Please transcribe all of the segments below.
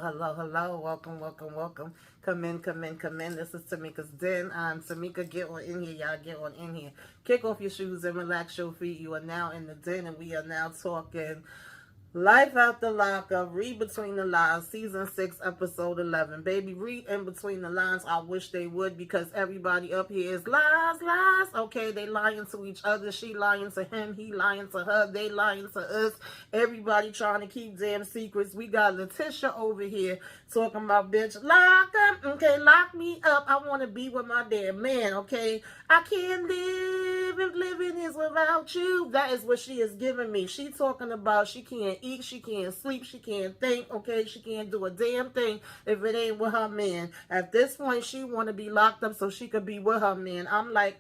hello. Welcome. Come in. This is Tamika's Den. I'm Tamika. Get on in here, y'all. Get on in here. Kick off your shoes and relax your feet. You are now in the den, and we are now talking Life After Lockup, Read Between the Lines, Season 6, Episode 11. Baby, read in between the lines. I wish they would, because everybody up here is lies. Okay, they lying to each other. She lying to him. He lying to her. They lying to us. Everybody trying to keep damn secrets. We got Leticia over here talking about, bitch, lock up. Okay, lock me up. I want to be with my damn man, okay? I can't live if living is without you. That is what she is giving me. She talking about she can't eat, she can't sleep, she can't think, okay? She can't do a damn thing if it ain't with her man. At this point, she want to be locked up so she could be with her man. I'm like,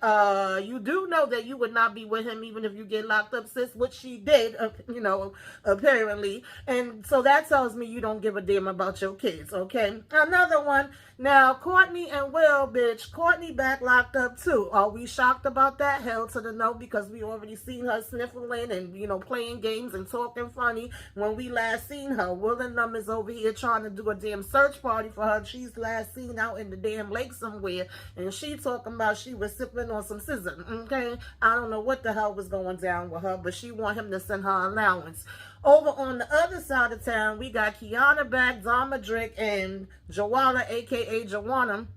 you do know that you would not be with him even if you get locked up, sis, which she did, apparently. And so that tells me you don't give a damn about your kids, okay? Another one. Now, Courtney and Will, bitch. Courtney back locked up too. Are we shocked about that? Hell to the no, because we already seen her sniffling and, playing games and talking funny when we last seen her. Will and them is over here trying to do a damn search party for her. She's last seen out in the damn lake somewhere, and she talking about she was sipping on some scissor, okay? I don't know what the hell was going down with her, but she want him to send her allowance. Over on the other side of town, we got Kiana back, Domick, and Joala, a.k.a. Joanna.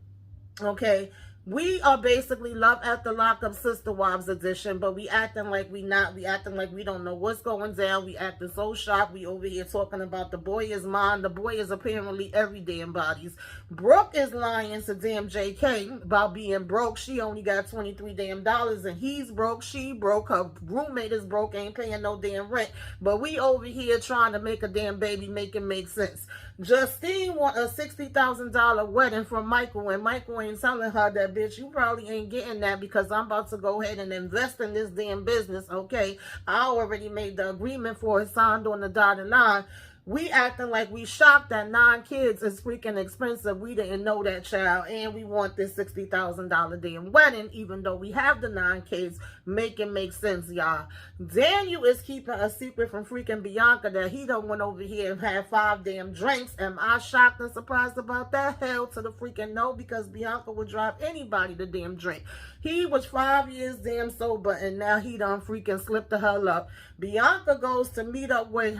Okay, we are basically Love After Lockup Sister Wives edition, but we acting like we not. We acting like we don't know what's going down. We acting so shocked. We over here talking about the boy is mine. The boy is apparently every damn body's. Brooke is lying to damn JK about being broke. She only got $23 damn, and he's broke. She broke. Her roommate is broke. Ain't paying no damn rent. But we over here trying to make a damn baby, make it make sense. Justine want a $60,000 wedding from Michael, and Michael ain't telling her that, bitch, you probably ain't getting that because I'm about to go ahead and invest in this damn business, okay? I already made the agreement for it, signed on the dotted line. We acting like we shocked that 9 kids is freaking expensive. We didn't know that, child. And we want this $60,000 damn wedding, even though we have the 9 kids. Make it make sense, y'all. Daniel is keeping a secret from freaking Bianca that he done went over here and had 5 damn drinks. Am I shocked and surprised about that? Hell to the freaking no, because Bianca would drive anybody to damn drink. He was 5 years damn sober, and now he done freaking slipped the hell up. Bianca goes to meet up with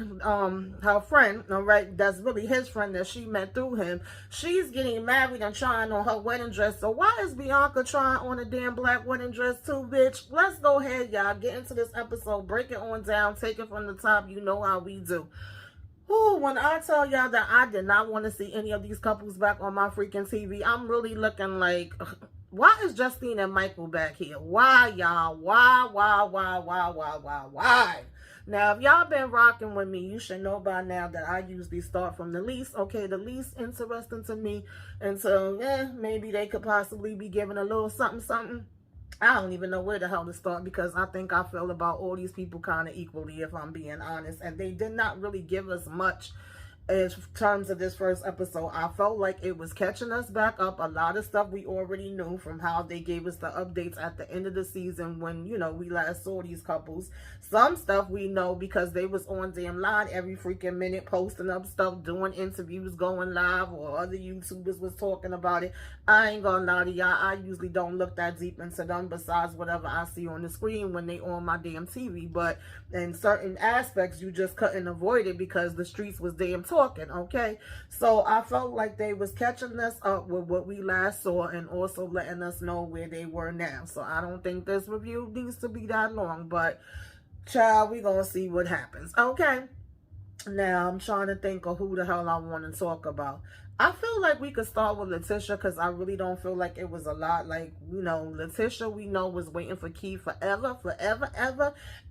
her friend, all right, that's really his friend that she met through him. She's getting married and trying on her wedding dress. So why is Bianca trying on a damn black wedding dress too, bitch? Let's go ahead, y'all. Get into this episode. Break it on down. Take it from the top. You know how we do. Ooh, when I tell y'all that I did not want to see any of these couples back on my freaking TV, I'm really looking like... Why is Justine and Michael back here? Why, y'all? Why? Now, if y'all been rocking with me, you should know by now that I usually start from the least. Okay, the least interesting to me. And so, maybe they could possibly be giving a little something. I don't even know where the hell to start, because I think I feel about all these people kind of equally, if I'm being honest. And they did not really give us much in terms of this first episode. I felt like it was catching us back up. A lot of stuff we already knew from how they gave us the updates at the end of the season when, we last saw these couples. Some stuff we know because they was on damn line every freaking minute, posting up stuff, doing interviews, going live, or other YouTubers was talking about it. I ain't gonna lie to y'all, I usually don't look that deep into them besides whatever I see on the screen when they on my damn TV. But in certain aspects, you just couldn't avoid it because the streets was damn talking, okay? So I felt like they was catching us up with what we last saw and also letting us know where they were now. So I don't think this review needs to be that long, but child, we gonna see what happens, okay? Now I'm trying to think of who the hell I want to talk about. I feel like we could start with Leticia, because I really don't feel like it was a lot. Like, Leticia, we know, was waiting for Keith forever.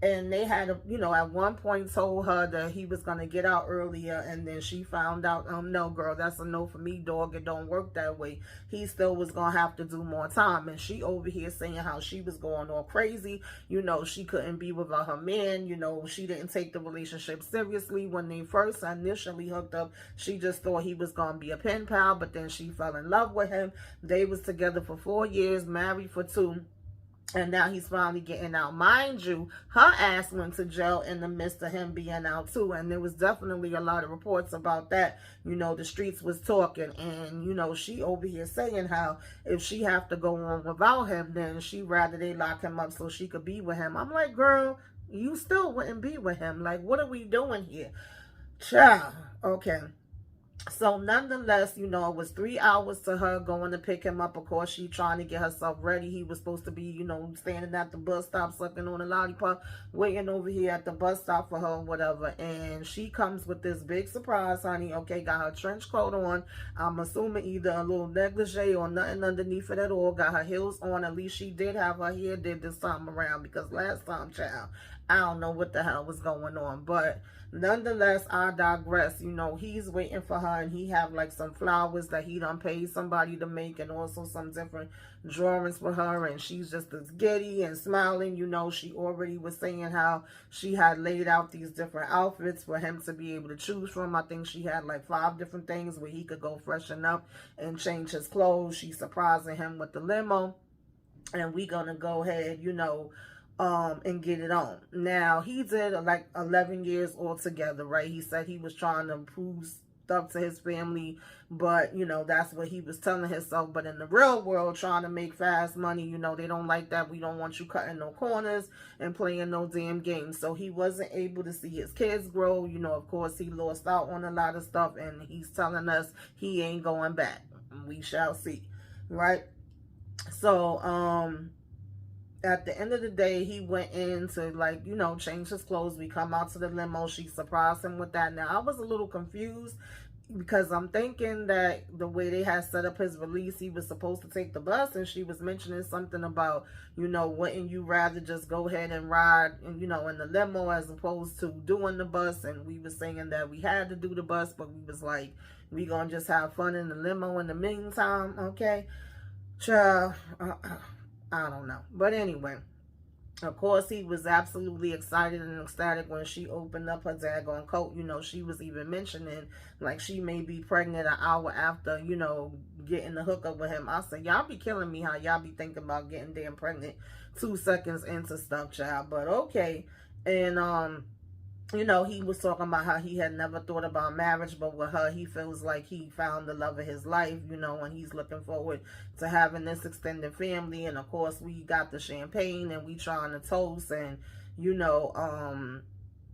And they had, at one point told her that he was going to get out earlier. And then she found out, no, girl, that's a no for me, dog. It don't work that way. He still was going to have to do more time. And she over here saying how she was going all crazy. She couldn't be without her man. She didn't take the relationship seriously. When they first initially hooked up, she just thought he was going to be a pen pal, but then she fell in love with him. They was together for 4 years, married for 2. And now he's finally getting out. Mind you, her ass went to jail in the midst of him being out too. And there was definitely a lot of reports about that. You know, the streets was talking. And, you know, she over here saying how if she have to go on without him, then she rather they lock him up so she could be with him. I'm like, girl, you still wouldn't be with him. Like, what are we doing here? Child. Okay. So nonetheless, you know, it was 3 hours to her going to pick him up. Of course, she trying to get herself ready. He was supposed to be, you know, standing at the bus stop, sucking on a lollipop, waiting over here at the bus stop for her or whatever. And she comes with this big surprise, honey. Okay, got her trench coat on. I'm assuming either a little negligee or nothing underneath it at all. Got her heels on. At least she did have her hair did this time around, because last time, child, I don't know what the hell was going on. But nonetheless, I digress. You know, he's waiting for her, and he have like some flowers that he done paid somebody to make, and also some different drawings for her, and she's just as giddy and smiling. You know, she already was saying how she had laid out these different outfits for him to be able to choose from. I think she had like 5 different things where he could go freshen up and change his clothes. She's surprising him with the limo, and we gonna go ahead, you know, and get it on. Now, he did like 11 years altogether, right? He said he was trying to prove stuff to his family, but, you know, that's what he was telling himself. But in the real world, trying to make fast money, you know, they don't like that. We don't want you cutting no corners and playing no damn games. So he wasn't able to see his kids grow. You know, of course, he lost out on a lot of stuff, and he's telling us he ain't going back. We shall see, right? So, at the end of the day, he went in to, like, you know, change his clothes. We come out to the limo. She surprised him with that. Now, I was a little confused, because I'm thinking that the way they had set up his release, he was supposed to take the bus, and she was mentioning something about, you know, wouldn't you rather just go ahead and ride, and, you know, in the limo as opposed to doing the bus. And we were saying that we had to do the bus, but we was like, we gonna just have fun in the limo in the meantime, okay? Child, I don't know. But anyway, of course, he was absolutely excited and ecstatic when she opened up her daggone coat. You know, she was even mentioning, like, she may be pregnant an hour after, you know, getting the hookup with him. I said, y'all be killing me how y'all be thinking about getting damn pregnant 2 seconds into stuff, child. But okay. And, you know, he was talking about how he had never thought about marriage, but with her, he feels like he found the love of his life, you know, and he's looking forward to having this extended family. And of course, we got the champagne, and we trying to toast, and, you know,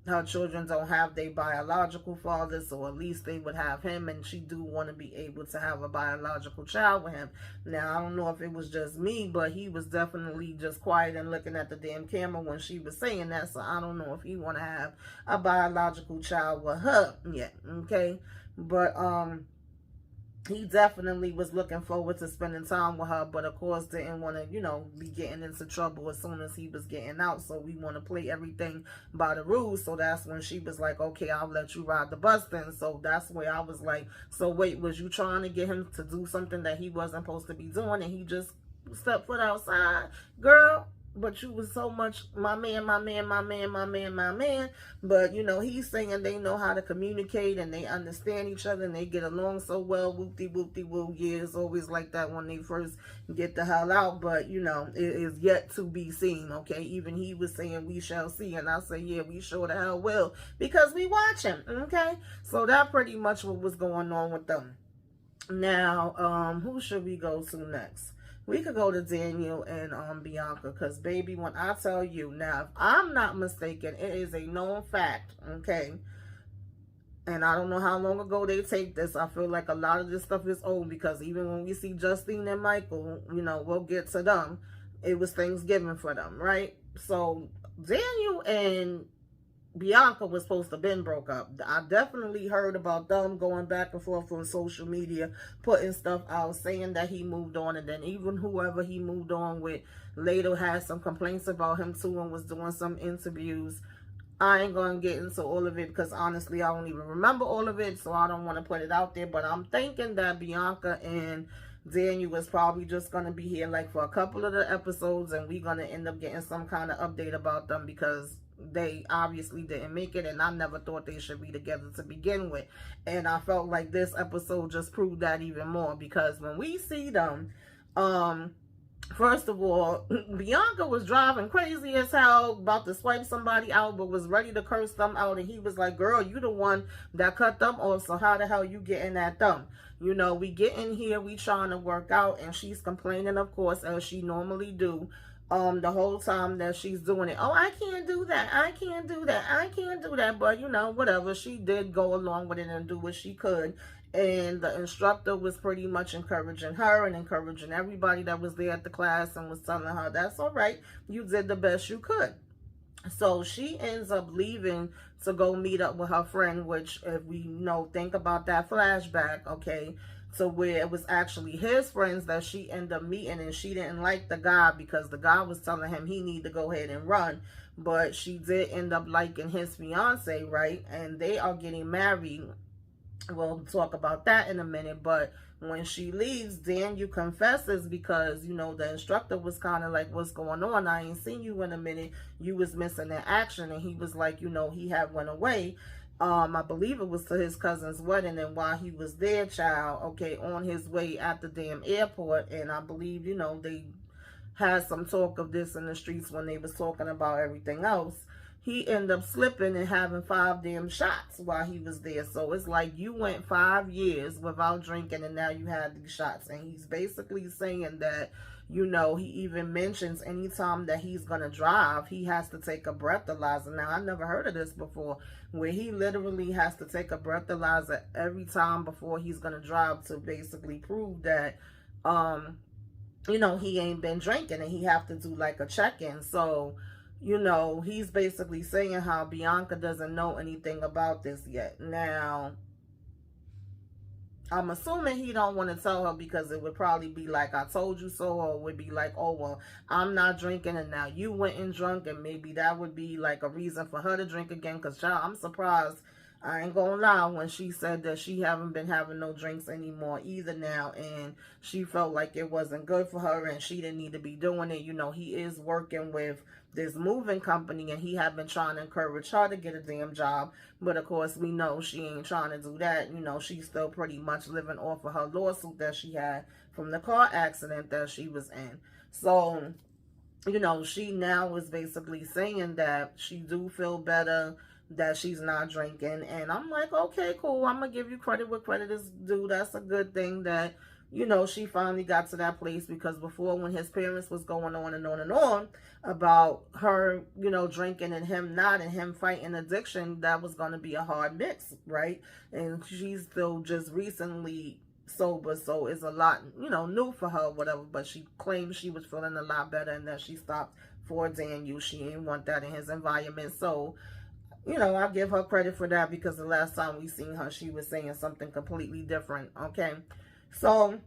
her children don't have their biological father, so at least they would have him, and she do want to be able to have a biological child with him. Now, I don't know if it was just me, but he was definitely just quiet and looking at the damn camera when she was saying that, so I don't know if he want to have a biological child with her yet, okay? But, he definitely was looking forward to spending time with her, but of course didn't want to, you know, be getting into trouble as soon as he was getting out. So we want to play everything by the rules. So that's when she was like, okay, I'll let you ride the bus then. So that's where I was like, so wait, was you trying to get him to do something that he wasn't supposed to be doing, and he just stepped foot outside? Girl, but you was so much my man, my man, my man, my man, my man. But, you know, he's saying they know how to communicate, and they understand each other, and they get along so well. Whoop-de-whoop-de-woo. Yeah, it's always like that when they first get the hell out. But, you know, it is yet to be seen, okay? Even he was saying we shall see. And I say, yeah, we sure the hell will, because we watch him, okay? So that pretty much what was going on with them. Now, who should we go to next? We could go to Daniel and Bianca, because, baby, when I tell you, now, if I'm not mistaken, it is a known fact, okay? And I don't know how long ago they taped this. I feel like a lot of this stuff is old, because even when we see Justine and Michael, you know, we'll get to them. It was Thanksgiving for them, right? So, Daniel and Bianca was supposed to have been broke up. I definitely heard about them going back and forth on social media, putting stuff out, saying that he moved on, and then even whoever he moved on with later had some complaints about him too, and was doing some interviews. I ain't going to get into all of it, because honestly, I don't even remember all of it, so I don't want to put it out there. But I'm thinking that Bianca and Daniel is probably just going to be here like for a couple of the episodes, and we're going to end up getting some kind of update about them, because they obviously didn't make it, and I never thought they should be together to begin with. And I felt like this episode just proved that even more, because when we see them, First of all, Bianca was driving crazy as hell, about to swipe somebody out, but was ready to curse them out. And he was like, girl, you the one that cut them off, so how the hell you getting at them? You know, we get in here, we trying to work out, and she's complaining, of course, as she normally do, the whole time that she's doing it. Oh, I can't do that. I can't do that. I can't do that. But, you know, whatever. She did go along with it and do what she could. And the instructor was pretty much encouraging her and encouraging everybody that was there at the class and was telling her, that's all right. You did the best you could. So she ends up leaving to go meet up with her friend, which, if we think about that flashback, okay, to where it was actually his friends that she ended up meeting, and she didn't like the guy because the guy was telling him he need to go ahead and run. But she did end up liking his fiance, right? And they are getting married. We'll talk about that in a minute. But when she leaves, Daniel confesses because, you know, the instructor was kind of like, what's going on? I ain't seen you in a minute. You was missing in action. And he was like, you know, he had went away. I believe it was to his cousin's wedding, and while he was there, child, okay, on his way at the damn airport, and I believe, you know, they had some talk of this in the streets when they was talking about everything else. He ended up slipping and having 5 damn shots while he was there. So it's like you went 5 years without drinking, and now you had these shots. And he's basically saying that, you know, he even mentions anytime that he's going to drive, he has to take a breathalyzer. Now, I never heard of this before, where he literally has to take a breathalyzer every time before he's going to drive to basically prove that, you know, he ain't been drinking, and he have to do like a check-in. So, you know, he's basically saying how Bianca doesn't know anything about this yet. Now, I'm assuming he don't want to tell her because it would probably be like, I told you so, or it would be like, oh, well, I'm not drinking and now you went and drunk, and maybe that would be like a reason for her to drink again. Because, child, I'm surprised, I ain't gonna lie, when she said that she haven't been having no drinks anymore either now, and she felt like it wasn't good for her and she didn't need to be doing it. You know, he is working with this moving company, and he had been trying to encourage her to get a damn job, but of course we know she ain't trying to do that. You know, she's still pretty much living off of her lawsuit that she had from the car accident that she was in. So, you know, she now is basically saying that she do feel better, that she's not drinking. And I'm like, okay, cool, I'm gonna give you credit where credit is due. That's a good thing that, you know, she finally got to that place, because before, when his parents was going on and on and on about her, you know, drinking and him not, and him fighting addiction, that was going to be a hard mix, right? And she's still just recently sober, so it's a lot, you know, new for her, whatever. But she claims she was feeling a lot better and that she stopped for Daniel. She didn't want that in his environment. So, you know, I give her credit for that, because the last time we seen her, she was saying something completely different, okay? So,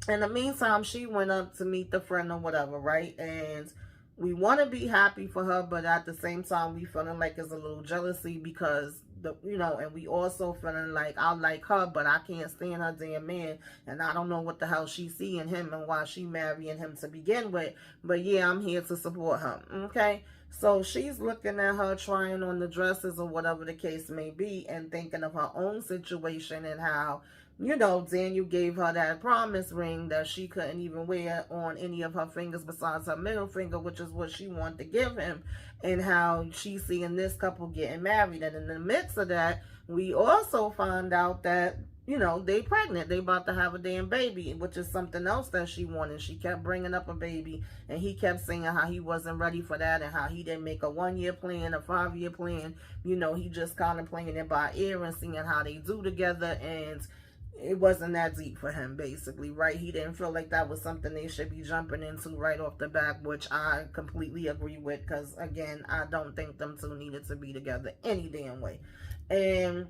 in the meantime, she went up to meet the friend or whatever, right? And we want to be happy for her, but at the same time, we feeling like it's a little jealousy, because, you know, and we also feeling like, I like her, but I can't stand her damn man, and I don't know what the hell she see in him and why she marrying him to begin with. But yeah, I'm here to support her, okay? So she's looking at her, trying on the dresses or whatever the case may be, and thinking of her own situation and how, you know, Daniel gave her that promise ring that she couldn't even wear on any of her fingers besides her middle finger, which is what she wanted to give him, and how she's seeing this couple getting married. And in the midst of that, we also found out that, you know, they pregnant. They about to have a damn baby, which is something else that she wanted. She kept bringing up a baby, and he kept saying how he wasn't ready for that, and how he didn't make a 1-year plan, a 5-year plan. You know, he just kind of playing it by ear and seeing how they do together, and it wasn't that deep for him, basically, right? He didn't feel like that was something they should be jumping into right off the bat, which I completely agree with, because, again, I don't think them two needed to be together any damn way. And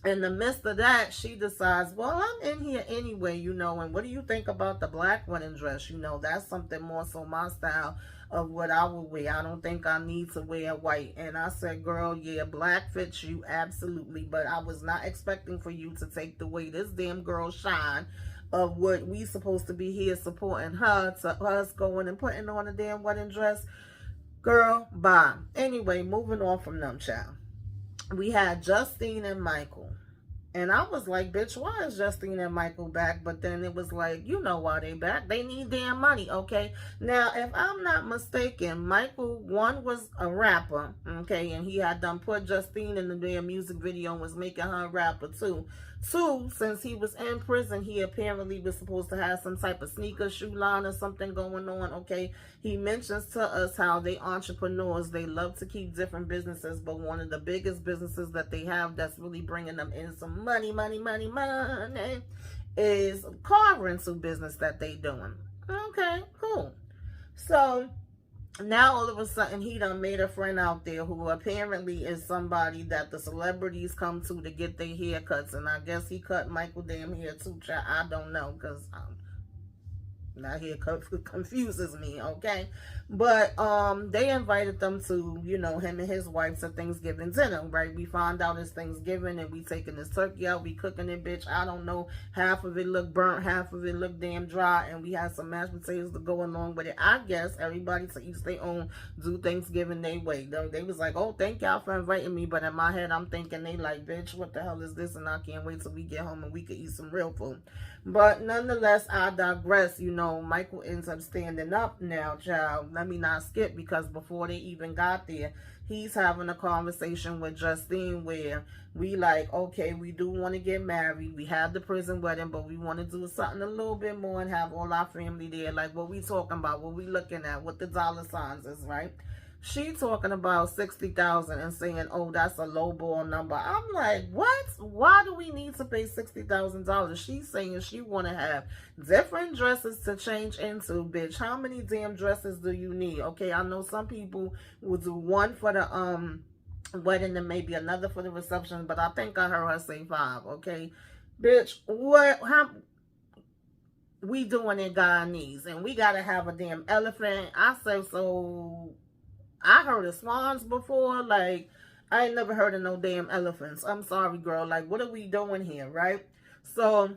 in the midst of that, she decides, well, I'm in here anyway, you know, and what do you think about the black wedding dress? You know, that's something more so my style of what I would wear. I don't think I need to wear white. And I said, girl, yeah, black fits you, absolutely. But I was not expecting for you to take the way this damn girl shine of what we supposed to be here supporting her, to us going and putting on a damn wedding dress. Girl, bye. Anyway, moving on from them, child. We had Justine and Michael. And I was like, bitch, why is Justine and Michael back? But then it was like, you know why they back. They need damn money, okay? Now, if I'm not mistaken, Michael, one, was a rapper, okay? And he had done put Justine in the damn music video and was making her a rapper, too. Two, since he was in prison, he apparently was supposed to have some type of sneaker shoe line or something going on, okay? He mentions to us how they entrepreneurs, they love to keep different businesses, but one of the biggest businesses that they have that's really bringing them in some money is car rental business that they doing. Okay, cool. So now all of a sudden he done made a friend out there who apparently is somebody that the celebrities come to get their haircuts, and I guess he cut Michael damn hair too. I don't know, because now here confuses me, okay? But they invited them to, you know, him and his wife to Thanksgiving dinner, right? We found out it's Thanksgiving and we taking this turkey out, we cooking it, bitch. I don't know, half of it looked burnt, half of it looked damn dry, and we had some mashed potatoes to go along with it. I guess everybody to each their own, do Thanksgiving their way. They was like, oh, thank y'all for inviting me, but in my head I'm thinking they like, bitch, what the hell is this? And I can't wait till we get home and we could eat some real food. But nonetheless, I digress. You know, Michael ends up standing up now, child. Let me not skip, because before they even got there, he's having a conversation with Justine where we like, okay, we do want to get married. We have the prison wedding, but we want to do something a little bit more and have all our family there. Like, what we talking about? What we looking at? What the dollar signs is, right? She talking about 60,000 and saying, oh, that's a low ball number. I'm like, what? Why do we need to pay $60,000? She's saying she want to have different dresses to change into, bitch. How many damn dresses do you need? Okay, I know some people will do one for the wedding and maybe another for the reception, but I think I heard her say 5, okay? Bitch, what? How? We doing it Guyanese, and we got to have a damn elephant. I say, so I heard of swans before. Like, I ain't never heard of no damn elephants. I'm sorry, girl. Like, what are we doing here, right? So,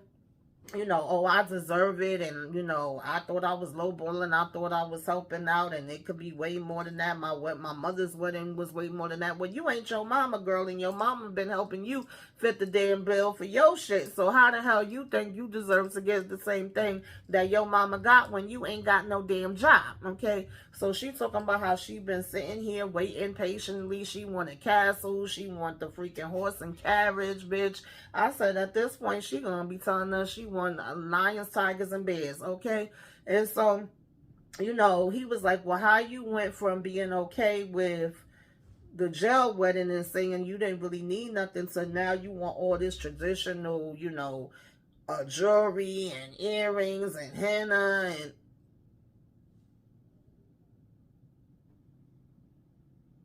you know, oh, I deserve it, and, you know, I thought I was lowballing, I thought I was helping out, and it could be way more than that. My mother's wedding was way more than that. Well, you ain't your mama, girl, and your mama been helping you fit the damn bill for your shit. So how the hell you think you deserve to get the same thing that your mama got when you ain't got no damn job, okay? So she talking about how she been sitting here waiting patiently. She want a castle. She want the freaking horse and carriage, bitch. I said at this point, she gonna be telling us she want lions, tigers, and bears, okay? And so, you know, he was like, well, how you went from being okay with the jail wedding and saying you didn't really need nothing, so now you want all this traditional, you know, jewelry and earrings and henna and...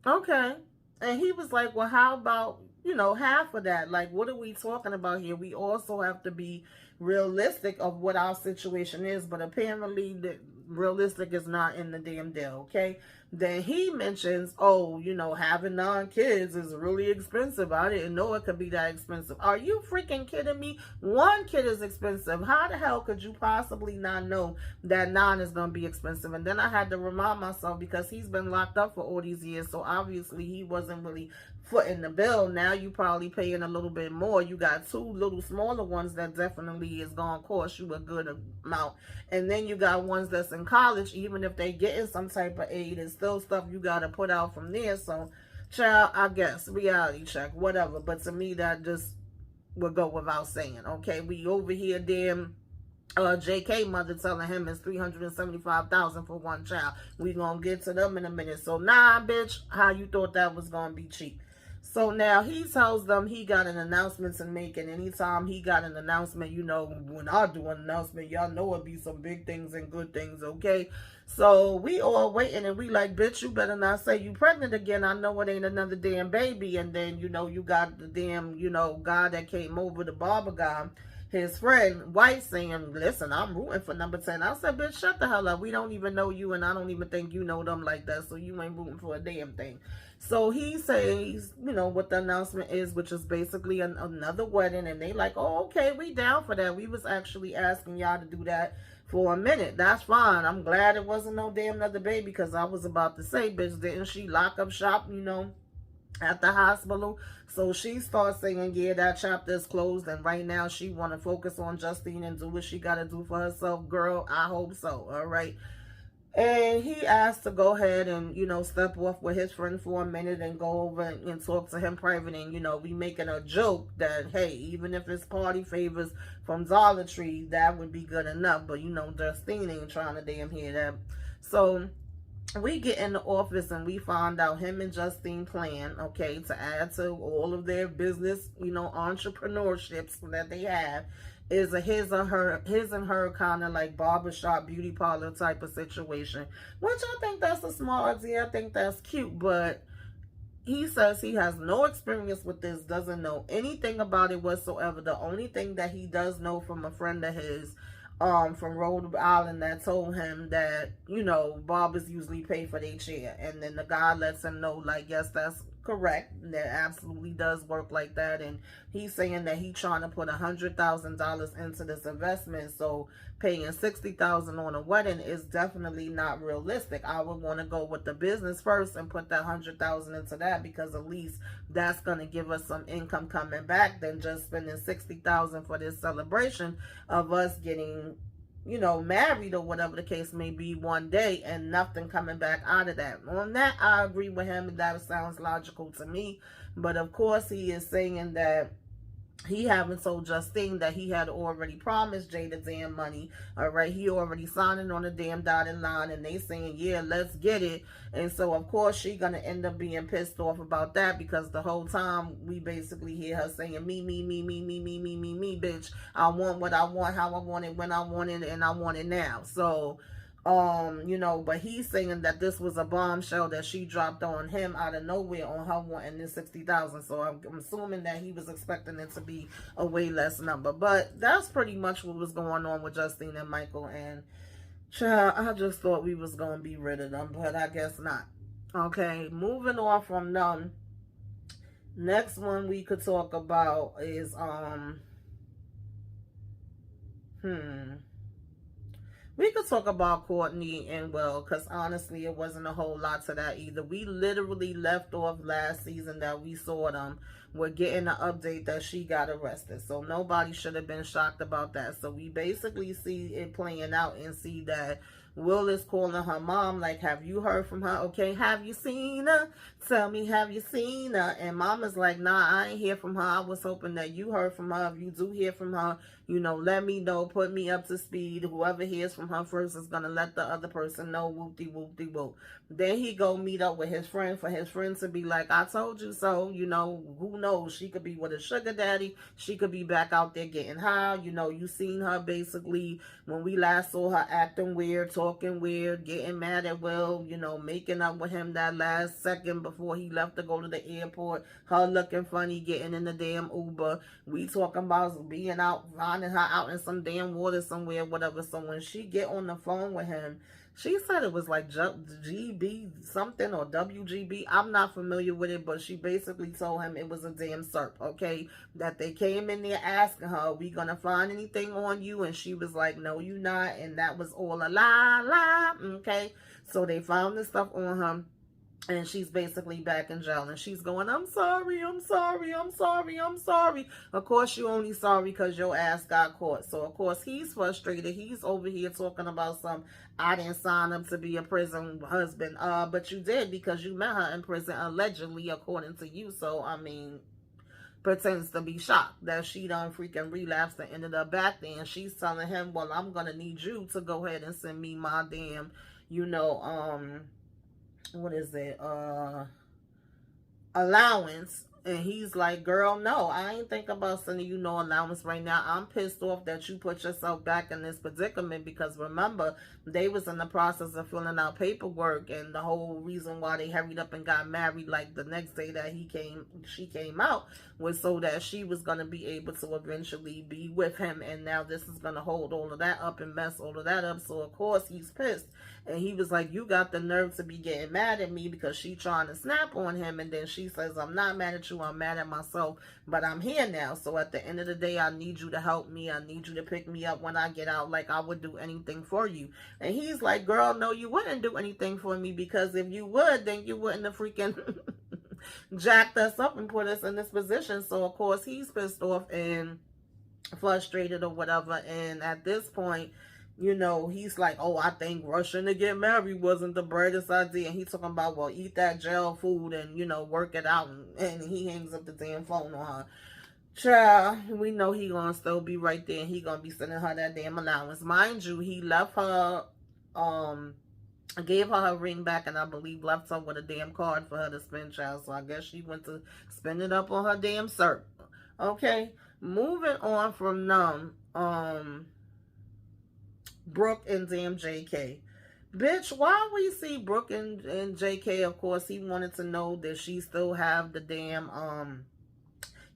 Okay. And he was like, well, how about, you know, half of that? Like, what are we talking about here? We also have to be realistic of what our situation is, but apparently the realistic is not in the damn deal, okay? Then he mentions, oh, you know, having 9 kids is really expensive. I didn't know it could be that expensive. Are you freaking kidding me? 1 kid is expensive. How the hell could you possibly not know that 9 is going to be expensive? And then I had to remind myself, because he's been locked up for all these years, so obviously he wasn't really footing the bill. Now you probably paying a little bit more. You got 2 little smaller ones that definitely is going to cost you a good amount. And then you got ones that's in college. Even if they getting some type of aid, it's still stuff you got to put out from there. So, child, I guess, reality check, whatever. But to me, that just would go without saying, okay? We over here, damn, JK mother telling him it's $375,000 for 1 child. We gonna get to them in a minute. So, nah, bitch, how you thought that was gonna be cheap? So now he tells them he got an announcement to make, and anytime he got an announcement, you know, when I do an announcement, y'all know it be some big things and good things, okay? So we all waiting, and we like, bitch, you better not say you pregnant again. I know it ain't another damn baby. And then, you know, you got the damn, you know, guy that came over, the barber guy, his friend, White, saying, listen, I'm rooting for number 10. I said, bitch, shut the hell up. We don't even know you, and I don't even think you know them like that, so you ain't rooting for a damn thing. So he says, you know, what the announcement is, which is basically another wedding, and they like, oh, okay, we down for that. We was actually asking y'all to do that for a minute. That's fine. I'm glad it wasn't no damn another baby, because I was about to say, bitch, didn't she lock up shop, you know, at the hospital. So she starts saying, yeah, that chapter is closed, and right now she want to focus on Justine and do what she got to do for herself. Girl, I hope so. All right. And he asked to go ahead and, step off with his friend for a minute and go over and talk to him private. And, we making a joke that, hey, even if it's party favors from Dollar Tree, that would be good enough. But, Justine ain't trying to damn hear that. So we get in the office and we find out him and Justine plan, okay, to add to all of their business, entrepreneurships that they have, is a his and her kind of like barbershop beauty parlor type of situation, which I think that's a smart idea. I think that's cute, but he says he has no experience with this, doesn't know anything about it whatsoever. The only thing that he does know from a friend of his from Rhode Island that told him that, barbers usually pay for their chair. And then the guy lets him know, like, yes, that's correct. That absolutely does work like that. And he's saying that he's trying to put $100,000 into this investment. So paying $60,000 on a wedding is definitely not realistic. I would want to go with the business first and put that $100,000 into that, because at least that's going to give us some income coming back than just spending $60,000 for this celebration of us getting, married or whatever the case may be one day, and nothing coming back out of that. On that, I agree with him, and that sounds logical to me. But of course, he is saying that he haven't told Justine that he had already promised Jay the damn money. All right, he already signed it on the damn dotted line, and they saying, yeah, let's get it. And so of course she gonna end up being pissed off about that, because the whole time we basically hear her saying, me, bitch. I want what I want, how I want it, when I want it, and I want it now. So but he's saying that this was a bombshell that she dropped on him out of nowhere on her wanting this $60,000. So I'm assuming that he was expecting it to be a way less number. But that's pretty much what was going on with Justine and Michael. And child, I just thought we was gonna be rid of them, but I guess not. Okay, moving on from them. Next one we could talk about is we could talk about Courtney and Will, because honestly, it wasn't a whole lot to that either. We literally left off last season that we saw them. We're getting an update that she got arrested. So nobody should have been shocked about that. So we basically see it playing out and see that Will is calling her mom, like, have you heard from her? Okay, have you seen her? Tell me, have you seen her? And mama's like, nah, I ain't hear from her. I was hoping that you heard from her. If you do hear from her, let me know, put me up to speed. Whoever hears from her first is going to let the other person know, whoop-de-whoop-de-whoop. Then he go meet up with his friend for his friend to be like, I told you so. Who knows? She could be with a sugar daddy. She could be back out there getting high. You seen her basically when we last saw her acting weird, talking weird, getting mad at Will, making up with him that last second before he left to go to the airport. Her looking funny, getting in the damn Uber. We talking about being out, finding her out in some damn water somewhere, whatever. So when she get on the phone with him, she said it was like GB something or WGB. I'm not familiar with it, but she basically told him it was a damn SERP, okay? That they came in there asking her, we gonna find anything on you? And she was like, no, you not. And that was all a lie, okay? So they found this stuff on her. And she's basically back in jail. And she's going, I'm sorry, I'm sorry, I'm sorry, I'm sorry. Of course, you only sorry because your ass got caught. So, of course, he's frustrated. He's over here talking about I didn't sign up to be a prison husband. But you did, because you met her in prison, allegedly, according to you. So, I mean, pretends to be shocked that she done freaking relapsed and ended up back there. And she's telling him, well, I'm going to need you to go ahead and send me my damn, what is it, allowance. And he's like, girl, no, I ain't think about sending you no allowance right now. I'm pissed off that you put yourself back in this predicament, because remember, they was in the process of filling out paperwork, and the whole reason why they hurried up and got married like the next day that she came out was so that she was going to be able to eventually be with him. And now this is going to hold all of that up and mess all of that up. So of course he's pissed. And he was like, you got the nerve to be getting mad at me because she trying to snap on him. And then she says, I'm not mad at you, I'm mad at myself, but I'm here now. So at the end of the day, I need you to help me. I need you to pick me up when I get out, like I would do anything for you. And he's like, girl, no, you wouldn't do anything for me, because if you would, then you wouldn't have freaking jacked us up and put us in this position. So, of course, he's pissed off and frustrated or whatever. And at this point, you know, he's like, oh, I think rushing to get married wasn't the brightest idea. And he's talking about, well, eat that jail food and, you know, work it out. And he hangs up the damn phone on her. Child, we know he gonna still be right there and he gonna be sending her that damn allowance. Mind you, he left her, gave her ring back, and I believe left her with a damn card for her to spend, child. So I guess she went to spend it up on her damn cert. Okay, moving on from them, Brooke and damn JK. Bitch, why we see Brooke and JK, of course, he wanted to know that she still have the damn,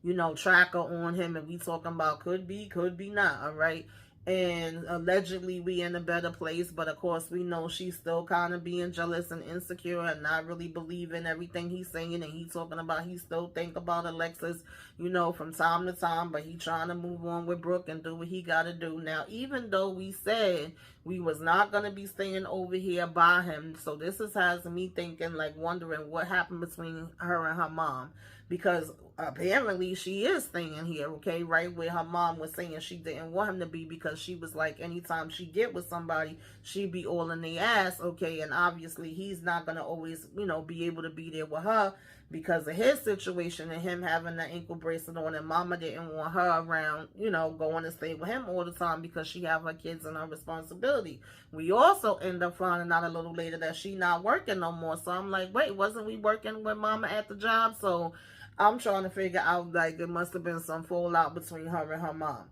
you know, tracker on him, and we talking about could be not, all right? And allegedly we in a better place, but of course we know she's still kind of being jealous and insecure and not really believing everything he's saying. And he talking about he still think about Alexis, you know, from time to time, but he trying to move on with Brooke and do what he got to do. Now, even though we said we was not going to be staying over here by him, so this is has me thinking, like, wondering what happened between her and her mom, because apparently she is staying here, okay, right where her mom was saying she didn't want him to be, because she was like, anytime she get with somebody, she be all in the ass, okay, and obviously he's not going to always, you know, be able to be there with her because of his situation and him having the ankle bracelet on, and mama didn't want her around, you know, going to stay with him all the time because she have her kids and her responsibility. We also end up finding out a little later that she not working no more, so I'm like, wait, wasn't we working with mama at the job? So I'm trying to figure out, like, it must have been some fallout between her and her mom.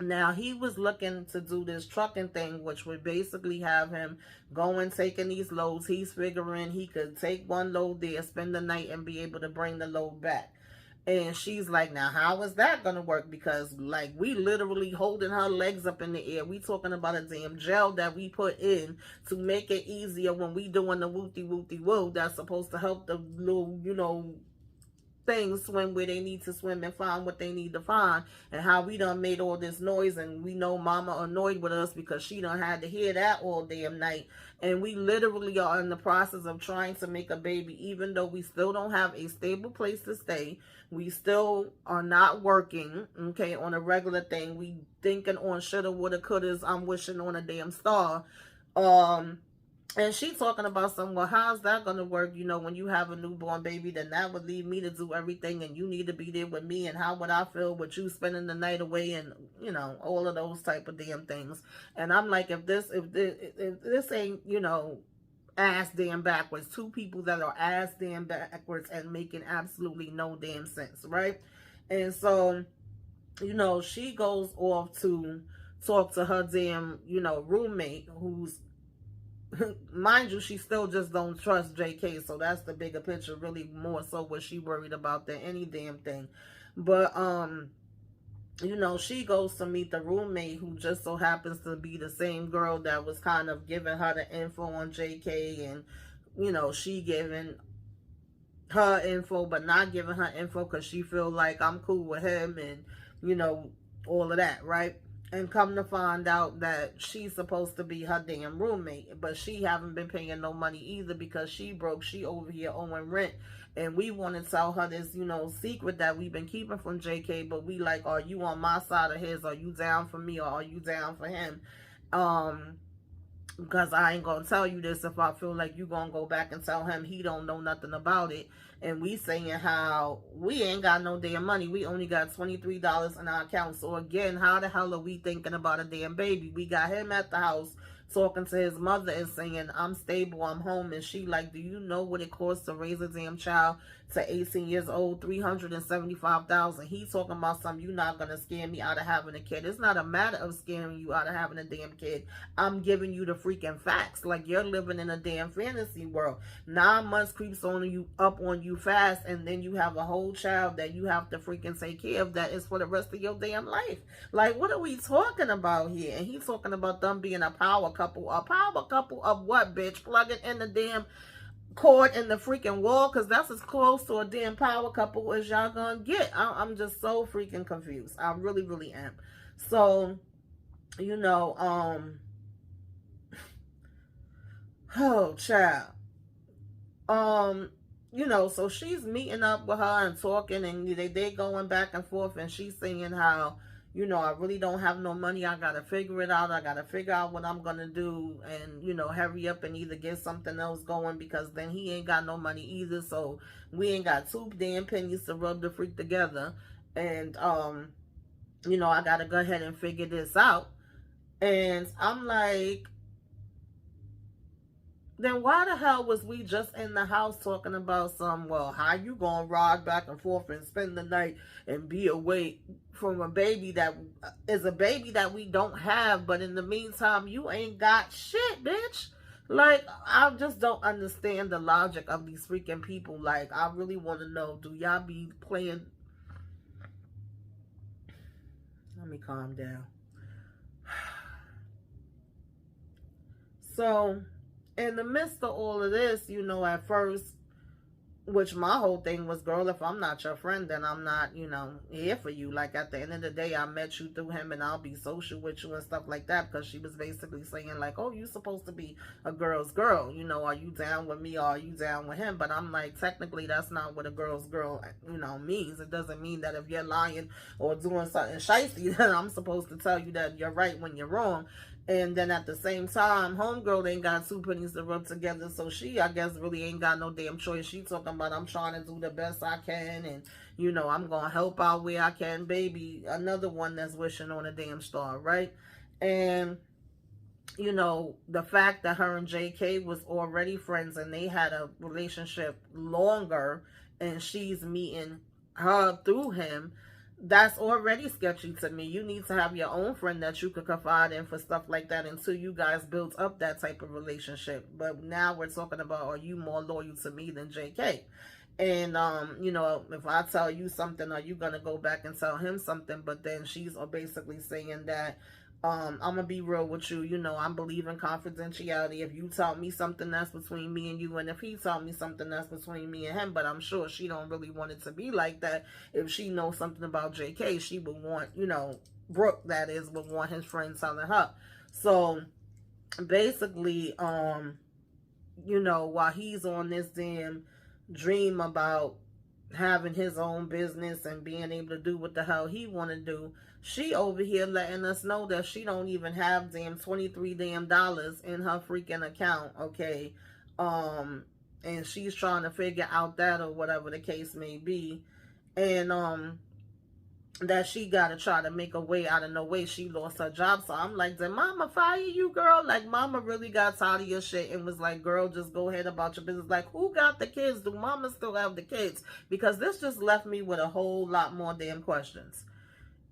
Now, he was looking to do this trucking thing, which would basically have him going, taking these loads. He's figuring he could take one load there, spend the night, and be able to bring the load back. And she's like, now, how is that going to work? Because, like, we literally holding her legs up in the air. We talking about a damn gel that we put in to make it easier when we doing the wooty-woo that's supposed to help the little, you know, things swim where they need to swim and find what they need to find, and how we done made all this noise, and we know mama annoyed with us because she done had to hear that all damn night, and we literally are in the process of trying to make a baby, even though we still don't have a stable place to stay. We still are not working, okay, on a regular thing. We thinking on shoulda, woulda, couldas. I'm wishing on a damn star. And she talking about some, well, how's that going to work? You know, when you have a newborn baby, then that would leave me to do everything, and you need to be there with me, and how would I feel with you spending the night away, and, you know, all of those type of damn things. And I'm like, if this ain't, you know, ass damn backwards, two people that are ass damn backwards and making absolutely no damn sense, right? And so, you know, she goes off to talk to her damn, you know, roommate, who's, mind you, she still just don't trust JK, so that's the bigger picture, really more so what she worried about than any damn thing. But you know, she goes to meet the roommate, who just so happens to be the same girl that was kind of giving her the info on JK, and, you know, she giving her info but not giving her info because she feel like I'm cool with him, and, you know, all of that, right? And come to find out that she's supposed to be her damn roommate, but she haven't been paying no money either because she broke. She over here owing rent, and we want to tell her this, you know, secret that we've been keeping from JK, but we like, are you on my side of his? Are you down for me, or are you down for him? Because I ain't gonna tell you this if I feel like you gonna go back and tell him he don't know nothing about it. And we saying how we ain't got no damn money. We only got $23 in our account. So again, how the hell are we thinking about a damn baby? We got him at the house talking to his mother and saying, I'm stable, I'm home. And she like, do you know what it costs to raise a damn child to 18 years old? $375,000. He's talking about something, you not gonna scare me out of having a kid. It's not a matter of scaring you out of having a damn kid. I'm giving you the freaking facts. Like, you're living in a damn fantasy world. 9 months creeps on you, up on you fast, and then you have a whole child that you have to freaking take care of that is for the rest of your damn life. Like, what are we talking about here? And he's talking about them being a power couple. A power couple of what, bitch? Plug it in the damn cord in the freaking wall, because that's as close to a damn power couple as y'all gonna get. I'm just so freaking confused. I really, really am. So, you know, oh, child. you know, so she's meeting up with her and talking, and they going back and forth, and she's saying how, you know, I really don't have no money. I gotta figure it out. I gotta figure out what I'm gonna do, and you know, hurry up and either get something else going, because then he ain't got no money either. So we ain't got two damn pennies to rub the freak together, and you know, I gotta go ahead and figure this out. And I'm like, then why the hell was we just in the house talking about well, how you gonna ride back and forth and spend the night and be away from a baby that is a baby that we don't have, but in the meantime, you ain't got shit, bitch. Like, I just don't understand the logic of these freaking people. Like, I really want to know, do y'all be playing? Let me calm down. So, in the midst of all of this, you know, at first, which my whole thing was, girl, if I'm not your friend, then I'm not, you know, here for you. Like, at the end of the day, I met you through him, and I'll be social with you and stuff like that, because she was basically saying, like, oh, you supposed to be a girl's girl, you know, are you down with me, or are you down with him? But I'm like, technically, that's not what a girl's girl, you know, means. It doesn't mean that if you're lying or doing something shifty, then I'm supposed to tell you that you're right when you're wrong. And then at the same time, homegirl ain't got two pennies to rub together, so she, I guess, really ain't got no damn choice. She talking about, I'm trying to do the best I can, and, you know, I'm going to help out where I can. Baby, another one that's wishing on a damn star, right? And, you know, the fact that her and JK was already friends and they had a relationship longer, and she's meeting her through him, that's already sketchy to me. You need to have your own friend that you could confide in for stuff like that until you guys built up that type of relationship. But now we're talking about, are you more loyal to me than JK? And, you know, if I tell you something, are you going to go back and tell him something? But then she's basically saying that, I'm going to be real with you. You know, I believe in confidentiality. If you tell me something, that's between me and you. And if he tell me something, that's between me and him. But I'm sure she don't really want it to be like that. If she knows something about JK, she would want, you know, Brooke, that is, would want his friend telling her. So, basically, you know, while he's on this damn dream about having his own business and being able to do what the hell he want to do, she over here letting us know that she don't even have damn $23 damn in her freaking account, okay? And she's trying to figure out that, or whatever the case may be. And that she got to try to make a way out of no way. She lost her job. So I'm like, did mama fire you, girl? Like, mama really got tired of your shit and was like, girl, just go ahead about your business. Like, who got the kids? Do mama still have the kids? Because this just left me with a whole lot more damn questions.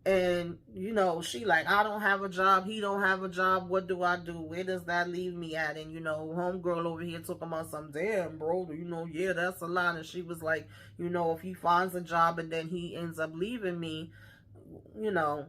And, you know, she like, I don't have a job. He don't have a job. What do I do? Where does that leave me at? And, you know, homegirl over here talking about some, damn, bro, you know, yeah, that's a lot. And she was like, you know, if he finds a job and then he ends up leaving me, you know,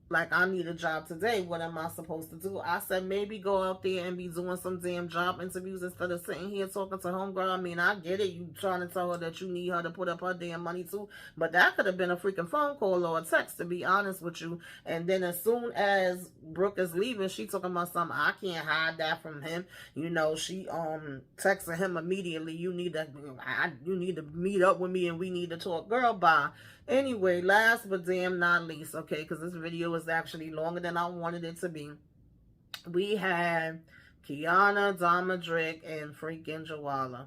like, I need a job today. What am I supposed to do? I said, maybe go out there and be doing some damn job interviews instead of sitting here talking to homegirl. I mean, I get it. You trying to tell her that you need her to put up her damn money too. But that could have been a freaking phone call or a text, to be honest with you. And then as soon as Brooke is leaving, she talking about something. I can't hide that from him. You know, she texting him immediately. You need to meet up with me and we need to talk. Girl, bye. Anyway, last but damn not least, okay, because this video is actually longer than I wanted it to be. We had Kiana, Domick, and freaking Joala,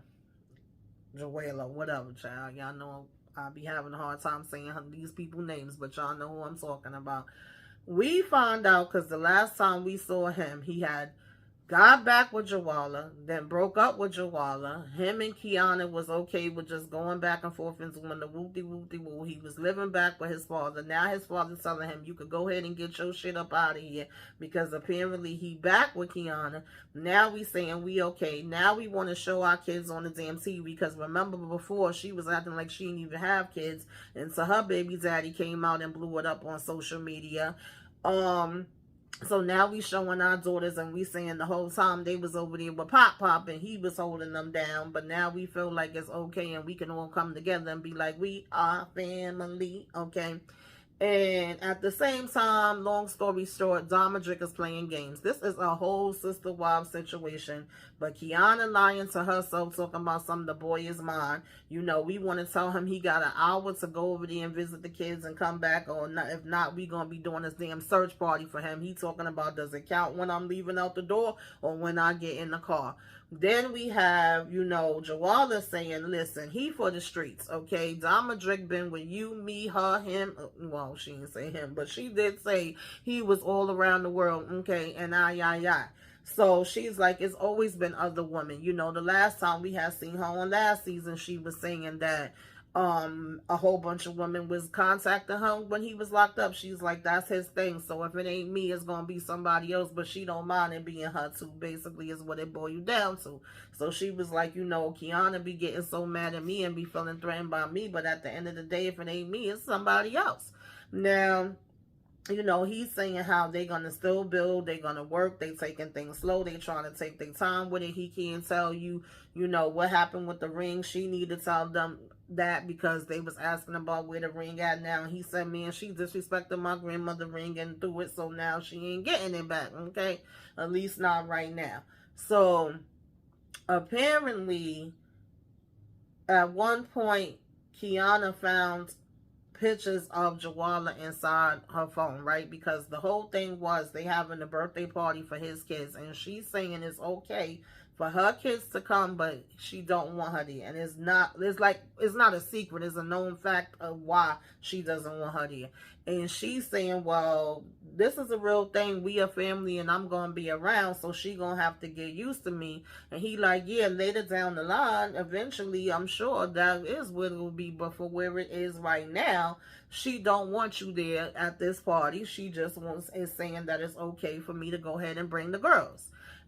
whatever, child. Y'all know I be having a hard time saying these people's names, but y'all know who I'm talking about. We found out, because the last time we saw him, he had got back with Joala, then broke up with Joala. Him and Kiana was okay with just going back and forth and doing the woo-de-woo-de-woo. He was living back with his father. Now his father's telling him, you could go ahead and get your shit up out of here, because apparently he back with Kiana. Now we saying we okay. Now we want to show our kids on the damn TV, because remember before she was acting like she didn't even have kids, and so her baby daddy came out and blew it up on social media. So now we showing our daughters, and we saying the whole time they was over there with Pop and he was holding them down. But now we feel like it's okay and we can all come together and be like, we are family, okay? And at the same time, long story short, Domick is playing games. This is a whole sister-wife situation But Kiana lying to herself, talking about something, the boy is mine. You know, we want to tell him he got an hour to go over there and visit the kids and come back, or not, if not, we gonna be doing this damn search party for him. He talking about, does it count when I'm leaving out the door or when I get in the car? Then we have, you know, Joala saying, listen, he for the streets, okay? Domick been with you, me, her, him. Well, she didn't say him, but she did say he was all around the world, okay? And I. So she's like, it's always been other women. You know, the last time we had seen her on last season, she was saying that a whole bunch of women was contacting her when he was locked up. She's like, that's his thing. So if it ain't me, it's gonna be somebody else, but she don't mind it being her too, basically, is what it boiled down to. So she was like, you know, Kiana be getting so mad at me and be feeling threatened by me, but at the end of the day, if it ain't me, it's somebody else. Now, you know, he's saying how they're going to still build, they're going to work, they taking things slow, they trying to take their time with it. He can't tell you, you know, what happened with the ring. She need to tell them that because they was asking about where the ring at now. And he said, man, she disrespected my grandmother ring and threw it, so now she ain't getting it back, okay? At least not right now. So, apparently, at one point, Kiana found pictures of Joala inside her phone, right? Because the whole thing was they having a birthday party for his kids, and she's saying it's okay for her kids to come, but she don't want her there. And it's not a secret, it's a known fact of why she doesn't want her there. And she's saying, well, this is a real thing, we a family and I'm gonna be around, so she gonna have to get used to me. And he like, yeah, later down the line, eventually I'm sure that is what it will be, but for where it is right now, she don't want you there at this party. She just is saying that it's okay for me to go ahead and bring the girls.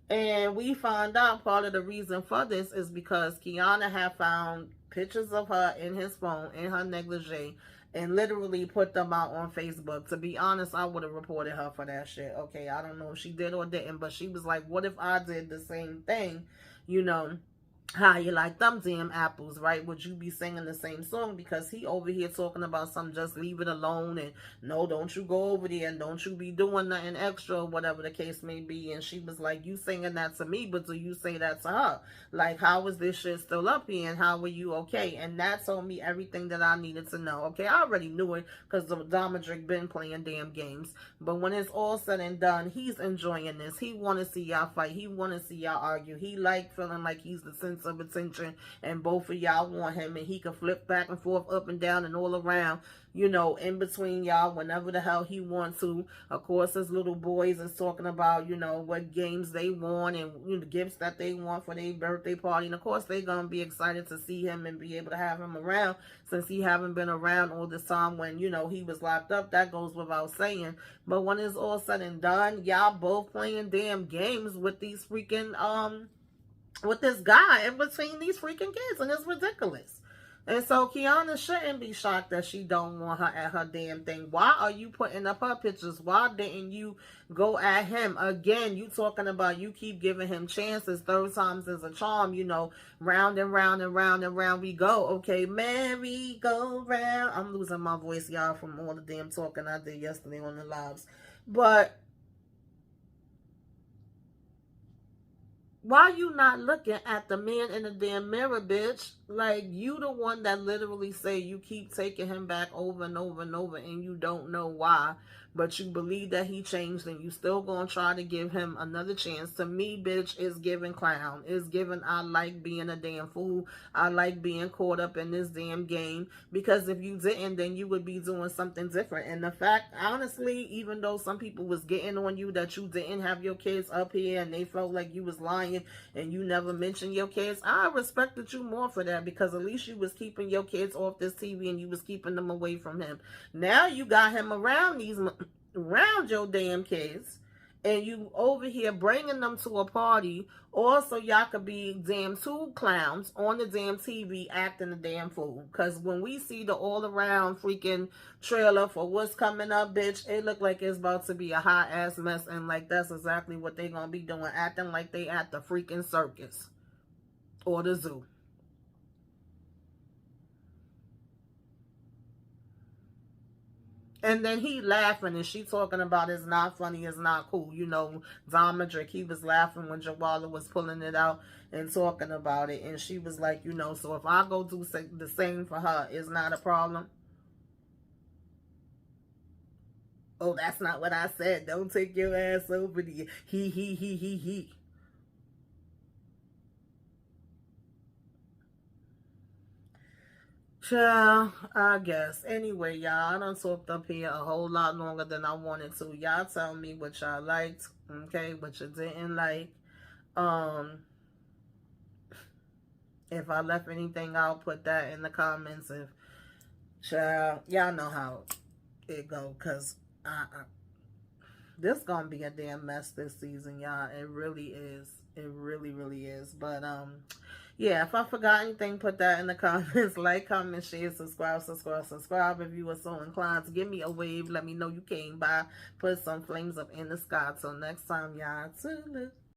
And we find out part of the reason for this is because Kiana had found pictures of her in his phone, in her negligee, and literally put them out on Facebook. To be honest, I would have reported her for that shit. Okay, I don't know if she did or didn't, but she was like, what if I did the same thing? You know, how you like them damn apples, right? Would you be singing the same song? Because he over here talking about some just leave it alone, and no, don't you go over there, and don't you be doing nothing extra, or whatever the case may be. And she was like, you singing that to me, but do you say that to her? Like, how is this shit still up here, and how were you okay? And that told me everything that I needed to know. Okay, I already knew it because the Domick been playing damn games. But when it's all said and done, he's enjoying this. He want to see y'all fight. He want to see y'all argue. He like feeling like he's the center of attention, and both of y'all want him, and he can flip back and forth, up and down and all around, you know, in between y'all whenever the hell he wants to. Of course, his little boys is talking about, you know, what games they want and, you know, the gifts that they want for their birthday party. And of course, they're gonna be excited to see him and be able to have him around, since he haven't been around all this time when, you know, he was locked up. That goes without saying. But when it's all said and done, y'all both playing damn games with these freaking with this guy in between these freaking kids, and it's ridiculous. And so Kiana shouldn't be shocked that she don't want her at her damn thing. Why are you putting up her pictures? Why didn't you go at him? Again, you talking about you keep giving him chances. Third times is a charm, you know. Round and round and round and round we go. Okay, merry go round. I'm losing my voice, y'all, from all the damn talking I did yesterday on the lives. But why you not looking at the man in the damn mirror, bitch? Like, you the one that literally say you keep taking him back over and over and over, and you don't know why, but you believe that he changed, and you still gonna try to give him another chance. To me, bitch, is giving clown. Is giving I like being a damn fool. I like being caught up in this damn game, because if you didn't, then you would be doing something different. And the fact, honestly, even though some people was getting on you that you didn't have your kids up here and they felt like you was lying and you never mentioned your kids, I respected you more for that, because at least you was keeping your kids off this TV and you was keeping them away from him. Now you got him around your damn kids, and you over here bringing them to a party, also y'all could be damn two clowns on the damn TV acting a damn fool. Because when we see the all around freaking trailer for what's coming up, bitch, it look like it's about to be a hot ass mess, and like that's exactly what they gonna be doing, acting like they at the freaking circus or the zoo. And then he laughing and she talking about it's not funny, it's not cool. You know, Domick, he was laughing when Joala was pulling it out and talking about it. And she was like, you know, so if I go do the same for her, it's not a problem. Oh, that's not what I said. Don't take your ass over there. He. Child, I guess. Anyway, y'all, I done talked up here a whole lot longer than I wanted to. Y'all tell me what y'all liked, okay, what you didn't like. If I left anything out, put that in the comments. If, child, y'all know how it go, because this gonna be a damn mess this season, y'all. It really is. It really, really is. But, yeah, if I forgot anything, put that in the comments. Like, comment, share, subscribe. If you were so inclined to give me a wave, let me know you came by. Put some flames up in the sky. Till next time, y'all. Toodaloo.